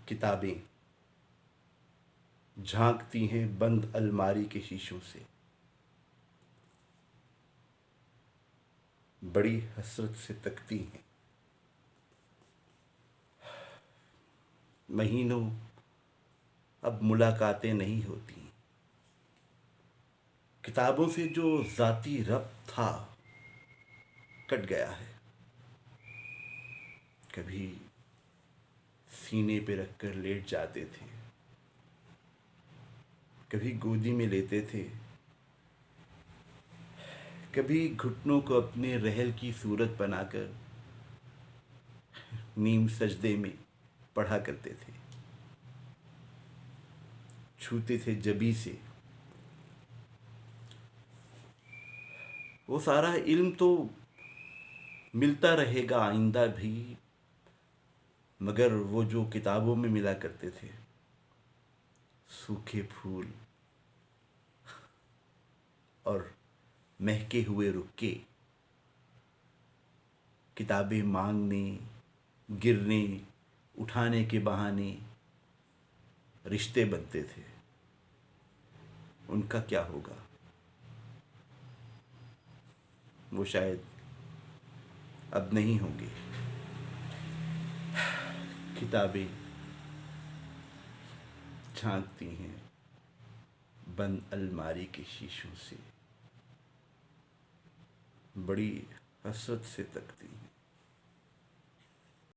کتابیں جھانکتی ہیں بند الماری کے شیشوں سے، بڑی حسرت سے تکتی ہیں۔ مہینوں اب ملاقاتیں نہیں ہوتی، کتابوں سے جو ذاتی ربط تھا کٹ گیا ہے۔ کبھی سینے پہ رکھ کر لیٹ جاتے تھے، کبھی گودی میں لیتے تھے، کبھی گھٹنوں کو اپنے رحل کی صورت بنا کر نیم سجدے میں پڑھا کرتے تھے، چھوتے تھے جبی سے۔ وہ سارا علم تو ملتا رہے گا آئندہ بھی، مگر وہ جو کتابوں میں ملا کرتے تھے، سوکھے پھول اور مہکے ہوئے رکے، کتابیں مانگنے، گرنے، اٹھانے کے بہانے رشتے بنتے تھے، ان کا کیا ہوگا؟ وہ شاید اب نہیں ہوں گے۔ کتابیں جھانکتی ہیں بند الماری کے شیشوں سے، بڑی حسرت سے تکتی ہیں۔